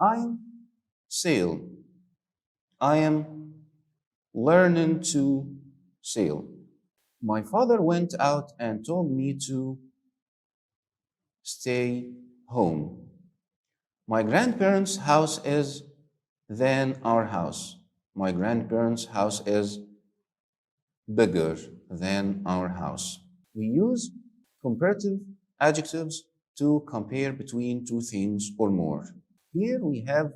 I'm sail. I am learning to sail. My father went out and told me to stay home. My grandparents' house is than our house. My grandparents' house is bigger than our house. We use comparative adjectives to compare between two things or more. Here we have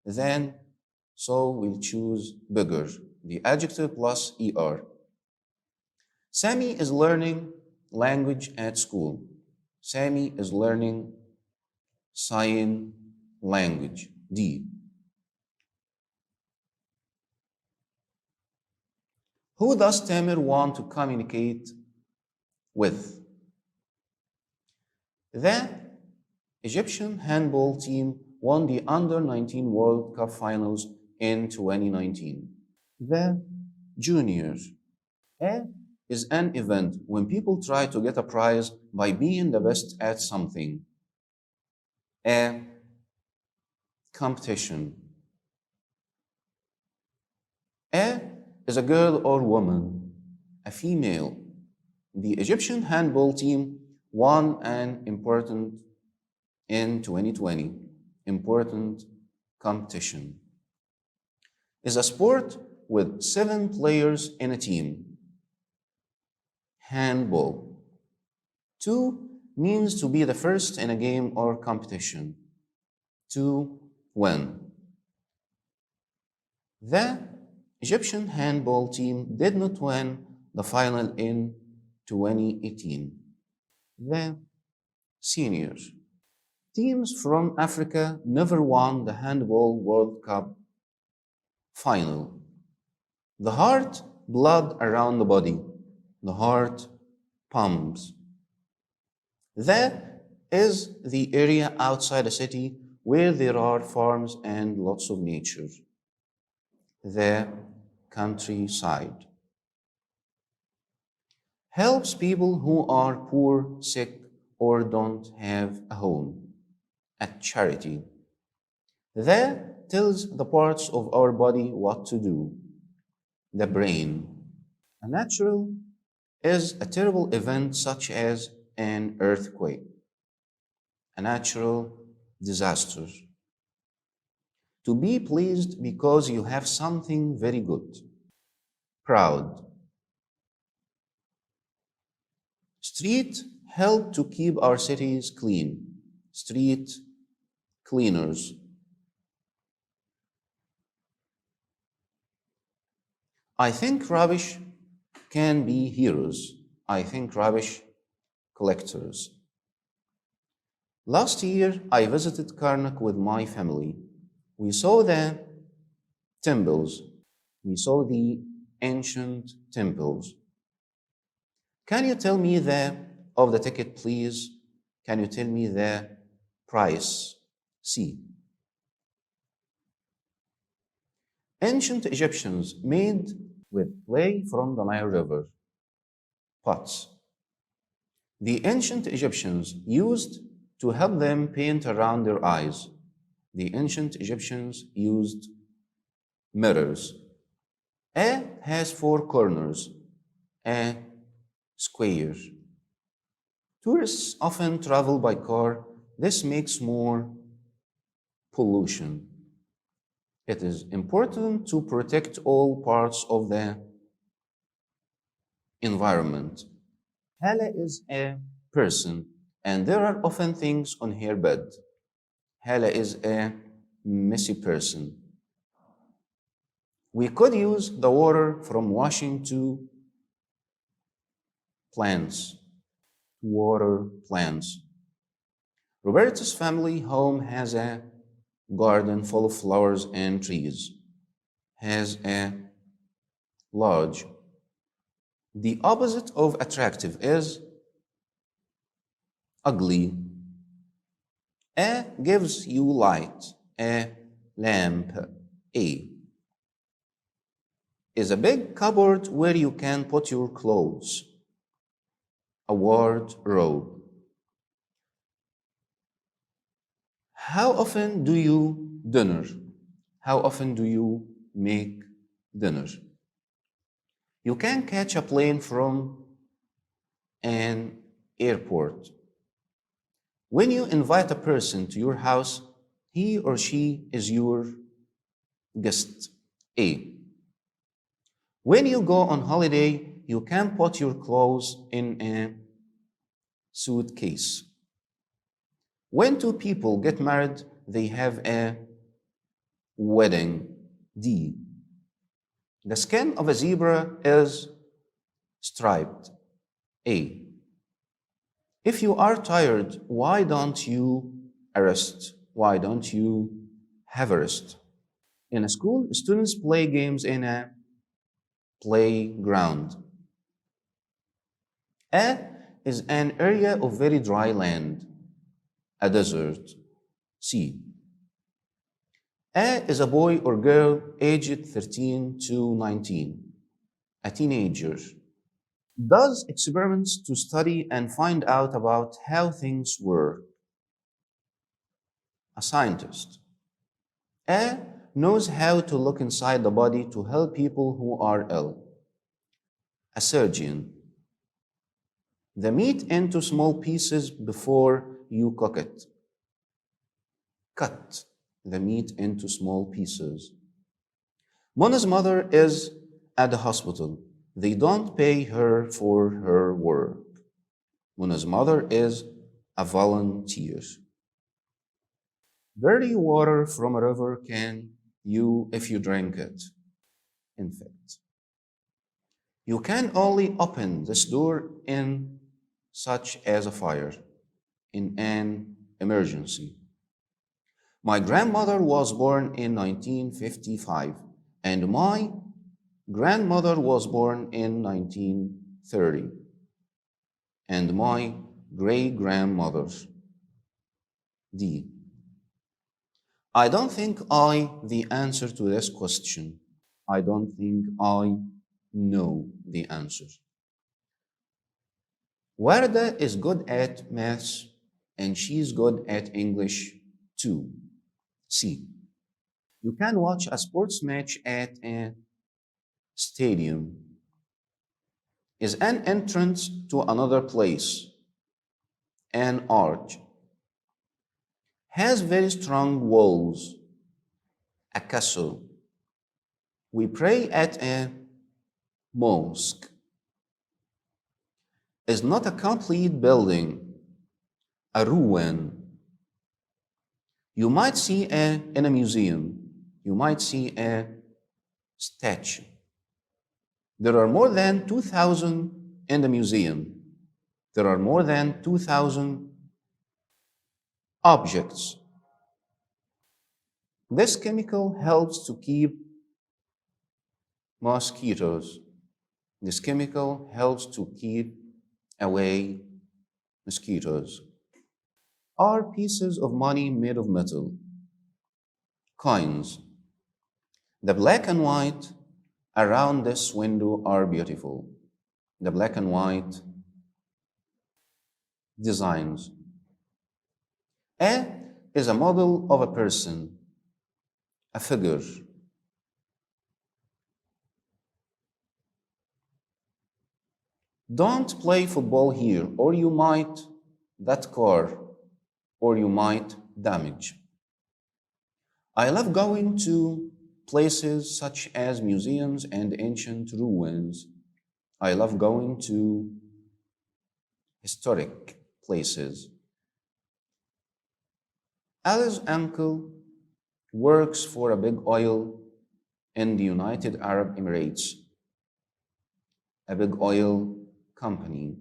than, so we'll choose bigger, the adjective plus er. Sammy is learning language at school. Sammy is learning sign language, D. Who does Tamir want to communicate with? The Egyptian handball team won the Under-19 World Cup finals in 2019. The juniors. A is an event when people try to get a prize by being the best at something. A competition. A is a girl or woman, a female. The Egyptian handball team won an important in 2020 important competition. Is a sport with 7 players in a team. Handball. To means to be the first in a game or competition. To win. The Egyptian handball team did not win the final in 2018. The seniors. Teams from Africa never won the Handball World Cup final. The heart, blood around the body. The heart pumps. That is the area outside a city where there are farms and lots of nature. The countryside. Helps people who are poor, sick, or don't have a home. A charity. That tells the parts of our body what to do. The brain. A natural is a terrible event such as an earthquake, a natural disaster. To be pleased because you have something very good. Proud. Street help to keep our cities clean. Street cleaners. I think rubbish can be heroes. I think rubbish collectors. Last year, I visited Karnak with my family. We saw the temples. We saw the ancient temples. Can you tell me of the ticket, please? Can you tell me the price? C. Ancient Egyptians made with clay from the Nile River. Pots. The ancient Egyptians used to help them paint around their eyes. The ancient Egyptians used mirrors. A has 4 corners. A square. Tourists often travel by car. This makes more pollution. It is important to protect all parts of the environment. Hala is a person, and there are often things on her bed. Hala is a messy person. We could use the water from washing to plants, water plants. Roberta's family home has a garden full of flowers and trees, has a lodge. The opposite of attractive is ugly. A gives you light. A lamp. A is a big cupboard where you can put your clothes. A wardrobe. How often do you dinner. How often do you make dinner? You can catch a plane from an airport. When you invite a person to your house, he or she is your guest. A. When you go on holiday, you can put your clothes in a suitcase. When two people get married, they have a wedding. D. The skin of a zebra is striped. A. If you are tired, why don't you rest? Why don't you have a rest? In a school, students play games in a playground. A is an area of very dry land, a desert. C. A is a boy or girl aged 13 to 19, a teenager. Does experiments to study and find out about how things work. A scientist. A knows how to look inside the body to help people who are ill. A surgeon. The meat into small pieces before you cook it. Cut the meat into small pieces. Mona's mother is at the hospital. They don't pay her for her work. Mona's mother is a volunteer. Dirty water from a river can you if you drink it. In fact, you can only open this door in such as a fire, in an emergency. My grandmother was born in 1955, and my grandmother was born in 1930, and my great grandmother. D. I don't think the answer to this question. I don't think I know the answer. Warda is good at maths and she's good at English too. C. You can watch a sports match at a stadium. Is an entrance to another place, an arch. Has very strong walls, a castle. We pray at a mosque. Is not a complete building, a ruin. You might see in a museum, you might see a statue. There are more than 2,000 in the museum. There are more than 2,000 objects. This chemical helps to keep mosquitoes. This chemical helps to keep away mosquitoes. Are pieces of money made of metal? Coins. The black and white around this window are beautiful. The black and white designs. A is a model of a person, a figure. Don't play football here, or you might that car, or you might damage. I love going to places such as museums and ancient ruins. I love going to historic places. Ali's uncle works for a big oil in the United Arab Emirates, a big oil company.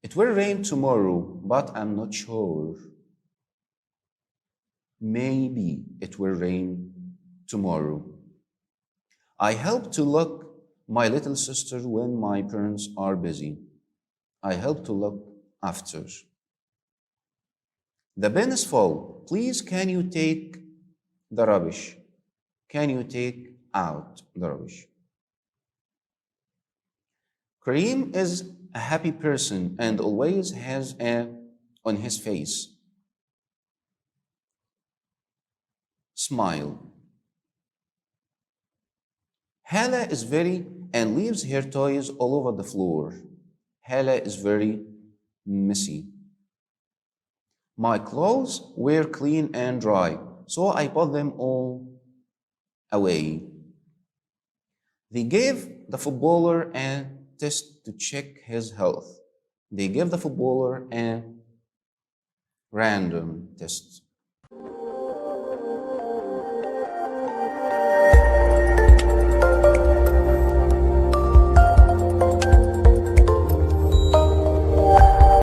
It will rain tomorrow, but I'm not sure. Maybe it will rain tomorrow. I help to look my little sister when my parents are busy. I help to look after. The bin is full. Please, can you take the rubbish? Can you take out the rubbish? Kareem is a happy person and always has a on his face. smile. Hala is very and leaves her toys all over the floor. Hala is very messy. My clothes were clean and dry, so I put them all away. They gave the footballer a test to check his health. They gave the footballer a random test.